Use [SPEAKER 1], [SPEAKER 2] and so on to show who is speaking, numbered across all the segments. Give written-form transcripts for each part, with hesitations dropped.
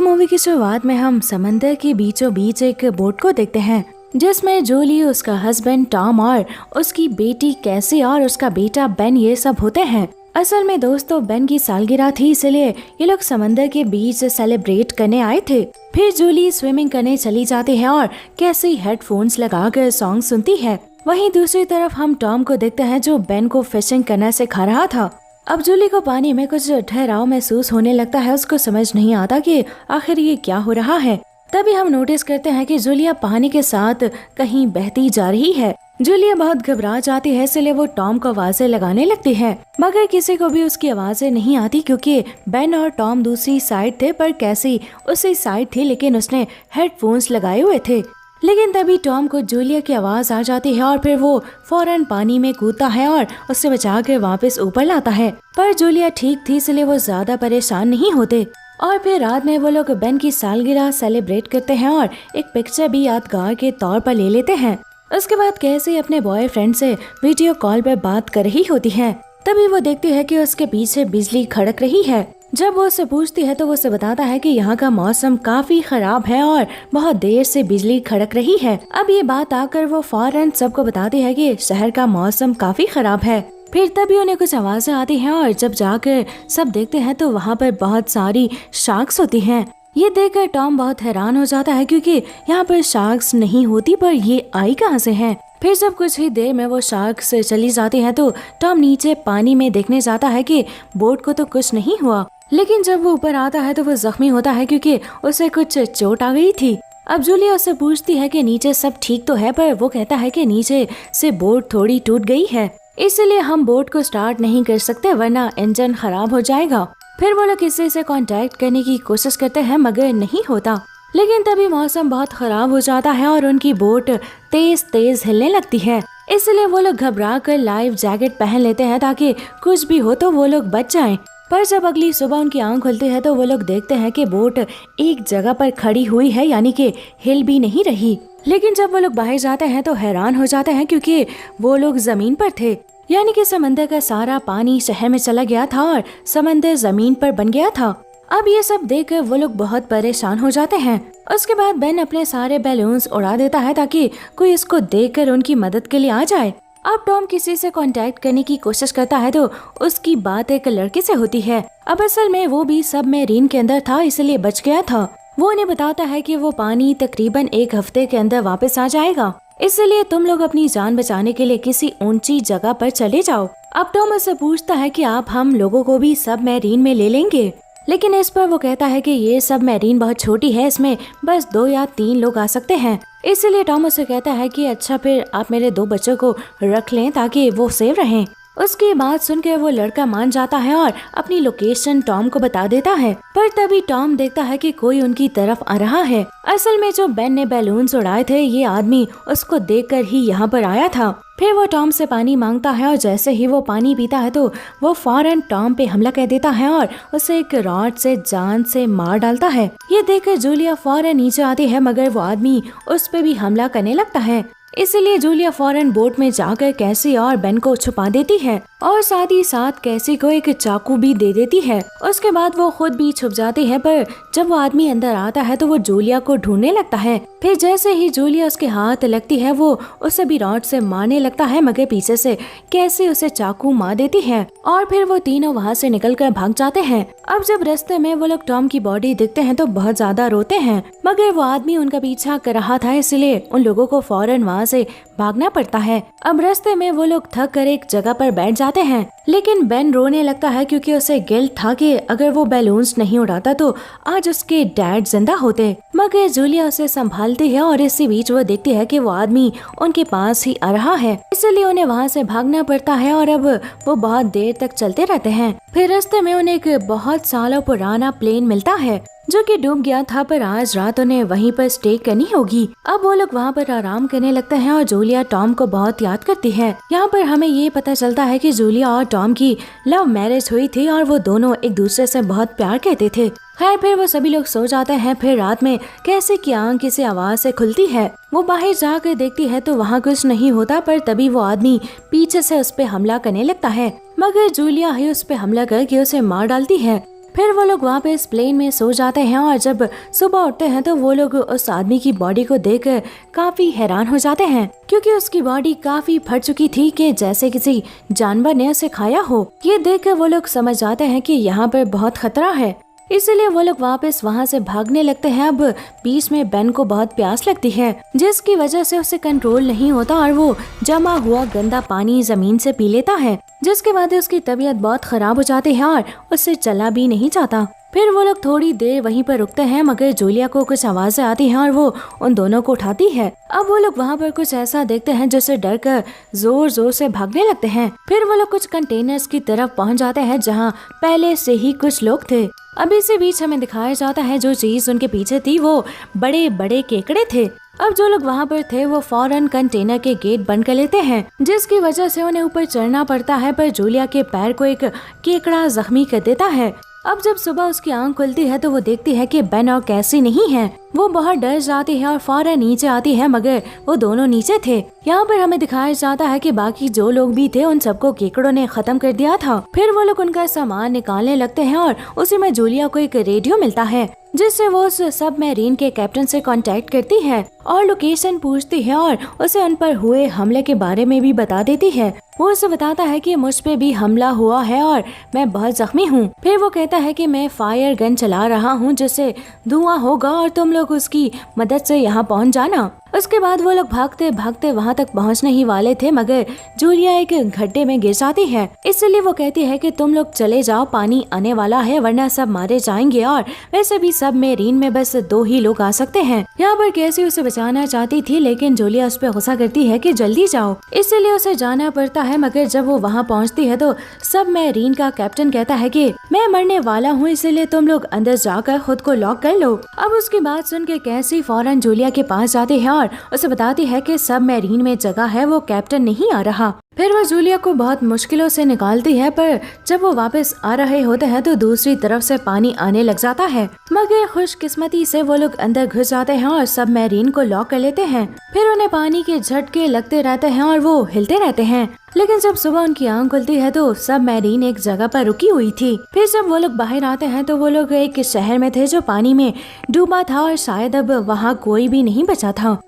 [SPEAKER 1] तो मूवी की शुरुआत में हम समंदर के बीचों बीच एक बोट को देखते हैं जिसमें जूली, उसका हस्बैंड टॉम और उसकी बेटी कैसी और उसका बेटा बेन ये सब होते हैं। असल में दोस्तों बेन की सालगिरह थी, इसलिए ये लोग समंदर के बीच सेलिब्रेट करने आए थे। फिर जूली स्विमिंग करने चली जाती है और कैसी हेडफोन्स लगाकर सॉन्ग सुनती है। वहीं दूसरी तरफ हम टॉम को देखते हैं जो बेन को फिशिंग करना सिखा रहा था। अब जूली को पानी में कुछ ठहराव महसूस होने लगता है। उसको समझ नहीं आता कि आखिर ये क्या हो रहा है। तभी हम नोटिस करते हैं कि जूलिया पानी के साथ कहीं बहती जा रही है। जूलिया बहुत घबरा जाती है, इसलिए वो टॉम को आवाजें लगाने लगती है, मगर किसी को भी उसकी आवाजें नहीं आती क्योंकि बेन और टॉम दूसरी साइड थे पर कैसी उसी साइड थी, लेकिन उसने हेडफोन्स लगाए हुए थे। लेकिन तभी टॉम को जूलिया की आवाज आ जाती है और फिर वो फौरन पानी में कूदता है और उससे बचाकर वापस ऊपर लाता है। पर जूलिया ठीक थी, इसलिए वो ज्यादा परेशान नहीं होते। और फिर रात में वो लोग बेन की सालगिरह सेलिब्रेट करते हैं और एक पिक्चर भी यादगार के तौर पर ले लेते हैं। उसके बाद कैसी अपने बॉयफ्रेंड से वीडियो कॉल पर बात कर रही होती है। तभी वो देखती है कि उसके पीछे बिजली खड़क रही है। जब वो उससे पूछती है तो वो उसे बताता है कि यहाँ का मौसम काफी खराब है और बहुत देर से बिजली खड़क रही है। अब ये बात आकर वो फौरन सबको बताती है कि शहर का मौसम काफी खराब है। फिर तभी उन्हें कुछ आवाजें आती हैं और जब जाकर सब देखते हैं तो वहाँ पर बहुत सारी शार्क्स होती हैं। ये देखकर टॉम बहुत हैरान हो जाता है क्योंकि यहाँ पर शार्क्स नहीं होती, पर ये आई कहाँ से हैं। फिर जब कुछ ही देर में वो शार्क्स चली जाती हैं तो टॉम नीचे पानी में देखने जाता है कि बोट को तो कुछ नहीं हुआ, लेकिन जब वो ऊपर आता है तो वो जख्मी होता है क्योंकि उसे कुछ चोट आ गई थी। अब जूलिया उससे पूछती है कि नीचे सब ठीक तो है, पर वो कहता है कि नीचे से बोट थोड़ी टूट गई है, इसलिए हम बोट को स्टार्ट नहीं कर सकते वरना इंजन खराब हो जाएगा। फिर वो लोग किसी से कांटेक्ट करने की कोशिश करते हैं मगर नहीं होता। लेकिन तभी मौसम बहुत खराब हो जाता है और उनकी बोट तेज तेज हिलने लगती है, इसलिए वो लोग घबरा कर लाइफ जैकेट पहन लेते हैं ताकि कुछ भी हो तो वो लोग बच जाएं। पर जब अगली सुबह उनकी आंख खुलती है तो वो लोग देखते हैं कि बोट एक जगह पर खड़ी हुई है, यानी कि हिल भी नहीं रही। लेकिन जब वो लोग बाहर जाते हैं तो हैरान हो जाते हैं क्योंकि वो लोग जमीन पर थे, यानी कि समंदर का सारा पानी शहर में चला गया था और समंदर जमीन पर बन गया था। अब ये सब देखकर वो लोग बहुत परेशान हो जाते हैं। उसके बाद बेन अपने सारे बैलून्स उड़ा देता है ताकि कोई इसको देखकर उनकी मदद के लिए आ जाए। अब टॉम किसी से कांटेक्ट करने की कोशिश करता है तो उसकी बात एक लड़के से होती है। अब असल में वो भी सबमरीन के अंदर था, इसलिए बच गया था। वो उन्हें बताता है कि वो पानी तकरीबन 1 हफ्ते के अंदर वापस आ जाएगा, इसलिए तुम लोग अपनी जान बचाने के लिए किसी ऊंची जगह पर चले जाओ। अब टॉम उससे पूछता है कि आप हम लोगों को भी सबमरीन में ले लेंगे, लेकिन इस पर वो कहता है कि ये सबमरीन बहुत छोटी है, इसमें बस 2 या 3 लोग आ सकते हैं। इसलिए टॉम उसे कहता है कि अच्छा फिर आप मेरे 2 बच्चों को रख लें ताकि वो सेफ रहें। उसकी बात सुनकर वो लड़का मान जाता है और अपनी लोकेशन टॉम को बता देता है। पर तभी टॉम देखता है कि कोई उनकी तरफ आ रहा है। असल में जो बेन ने बैलून्स उड़ाए थे ये आदमी उसको देखकर ही यहाँ पर आया था। फिर वो टॉम से पानी मांगता है और जैसे ही वो पानी पीता है तो वो फौरन टॉम पे हमला कर देता है और उसे एक रॉड से जान से मार डालता है। ये देखकर जूलिया फौरन नीचे आती है, मगर वो आदमी उस पे भी हमला करने लगता है। इसलिए जूलिया फौरन बोट में जाकर कैसी और बेन को छुपा देती है और साथ ही साथ कैसी को एक चाकू भी दे देती है। उसके बाद वो खुद भी छुप जाती है, पर जब वो आदमी अंदर आता है तो वो जूलिया को ढूंढने लगता है। फिर जैसे ही जूलिया उसके हाथ लगती है वो उसे भी रॉड से मारने लगता है, मगर पीछे से कैसी उसे चाकू मार देती है और फिर वो तीनों वहाँ से निकलकर भाग जाते हैं। अब जब रास्ते में वो लोग टॉम की बॉडी देखते हैं तो बहुत ज्यादा रोते हैं, मगर वो आदमी उनका पीछा कर रहा था, इसलिए उन लोगों को फौरन वहाँ से भागना पड़ता है। अब रास्ते में वो लोग थक कर एक जगह पर बैठ जाते हैं, लेकिन बेन रोने लगता है क्योंकि उसे गिल्ट था कि अगर वो बैलून्स नहीं उड़ाता तो आज उसके डैड जिंदा होते। मगर जूलिया उसे संभालती है और इसी बीच वो देखती है कि वो आदमी उनके पास ही आ रहा है, इसलिए उन्हें वहाँ से भागना पड़ता है और अब वो बहुत देर तक चलते रहते हैं। फिर रास्ते में उन्हें एक बहुत सालों पुराना प्लेन मिलता है जो कि डूब गया था, पर आज रात उन्हें वहीं पर स्टे करनी होगी। अब वो लोग वहाँ पर आराम करने लगते हैं और जूलिया टॉम को बहुत याद करती है। यहाँ पर हमें ये पता चलता है कि जूलिया और टॉम की लव मैरिज हुई थी और वो दोनों एक दूसरे से बहुत प्यार करते थे। खैर फिर वो सभी लोग सो जाते हैं। फिर रात में कैसे की आंख किसी आवाज से खुलती है। वो बाहर जाकर देखती है तो वहाँ कुछ नहीं होता, पर तभी वो आदमी पीछे से उस पे हमला करने लगता है, मगर जूलिया ही उस पे हमला करके उसे मार डालती है। फिर वो लोग वापस प्लेन में सो जाते हैं और जब सुबह उठते हैं तो वो लोग उस आदमी की बॉडी को देखकर काफी हैरान हो जाते हैं, क्योंकि उसकी बॉडी काफी फट चुकी थी कि जैसे किसी जानवर ने उसे खाया हो। ये देखकर वो लोग समझ जाते हैं कि यहाँ पर बहुत खतरा है, इसीलिए वो लोग वापस वहाँ से भागने लगते हैं। अब बीच में बेन को बहुत प्यास लगती है, जिसकी वजह से उसे कंट्रोल नहीं होता और वो जमा हुआ गंदा पानी जमीन से पी लेता है, जिसके बाद उसकी तबीयत बहुत खराब हो जाती है और उससे चला भी नहीं जाता। फिर वो लोग थोड़ी देर वहीं पर रुकते हैं, मगर जूलिया को कुछ आवाजें आती हैं और वो उन दोनों को उठाती है। अब वो लोग वहाँ पर कुछ ऐसा देखते हैं जिससे डर कर जोर जोर से भागने लगते हैं। फिर वो लोग कुछ कंटेनर्स की तरफ पहुँच जाते हैं जहाँ पहले से ही कुछ लोग थे। अब इसी बीच हमें दिखाया जाता है जो चीज उनके पीछे थी वो बड़े बड़े केकड़े थे। अब जो लोग वहाँ पर थे वो फौरन कंटेनर के गेट बंद कर लेते हैं, जिसकी वजह से उन्हें ऊपर चढ़ना पड़ता है, पर जूलिया के पैर को एक केकड़ा जख्मी कर देता है। अब जब सुबह उसकी आंख खुलती है तो वो देखती है कि बेन और कैसी नहीं है। वो बहुत डर जाती है और फौरन नीचे आती है, मगर वो दोनों नीचे थे। यहाँ पर हमें दिखाया जाता है कि बाकी जो लोग भी थे उन सबको केकड़ों ने खत्म कर दिया था। फिर वो लोग उनका सामान निकालने लगते हैं और उसी में जूलिया को एक रेडियो मिलता है, जिससे वो उस सबमरीन के कैप्टन से कांटेक्ट करती है और लोकेशन पूछती है और उसे उन पर हुए हमले के बारे में भी बता देती है। वो उसे बताता है कि मुझ पे भी हमला हुआ है और मैं बहुत जख्मी हूँ। फिर वो कहता है कि मैं फायर गन चला रहा हूँ जिससे धुआं होगा और तुम लोग उसकी मदद से यहाँ पहुँच जाना। उसके बाद वो लोग भागते भागते वहाँ तक पहुँचने ही वाले थे, मगर जूलिया एक गड्ढे में गिर जाती है। इसलिए वो कहती है कि तुम लोग चले जाओ, पानी आने वाला है वरना सब मारे जाएंगे, और वैसे भी सबमरीन में बस 2 ही लोग आ सकते हैं। यहाँ पर कैसी उसे बचाना चाहती थी, लेकिन जूलिया उस पर गुस्सा करती है कि जल्दी जाओ, इसलिए उसे जाना पड़ता है। मगर जब वो वहाँ पहुँचती है तो सबमरीन का कैप्टन कहता है कि मैं मरने वाला हूँ, इसलिए तुम लोग अंदर जाकर खुद को लॉक कर लो। अब उसकी बात सुन के कैसी फौरन जूलिया के पास जाती है और उसे बताती है कि सबमरीन में जगह है, वो कैप्टन नहीं आ रहा। फिर वो जूलिया को बहुत मुश्किलों से निकालती है, पर जब वो वापस आ रहे होते हैं तो दूसरी तरफ से पानी आने लग जाता है, मगर खुशकिस्मती से वो लोग अंदर घुस जाते हैं और सबमरीन को लॉक कर लेते हैं। फिर उन्हें पानी के झटके लगते रहते हैं और वो हिलते रहते हैं। लेकिन जब सुबह उनकी आंख खुलती है तो सबमरीन एक जगह पर रुकी हुई थी। फिर जब वो लोग बाहर आते हैं तो वो लोग एक शहर में थे जो पानी में डूबा था और शायद अब वहाँ कोई भी नहीं बचा था।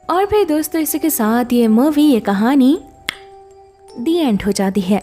[SPEAKER 1] और फिर दोस्तों इसी के साथ ये मूवी, ये कहानी दी एंड हो जाती है।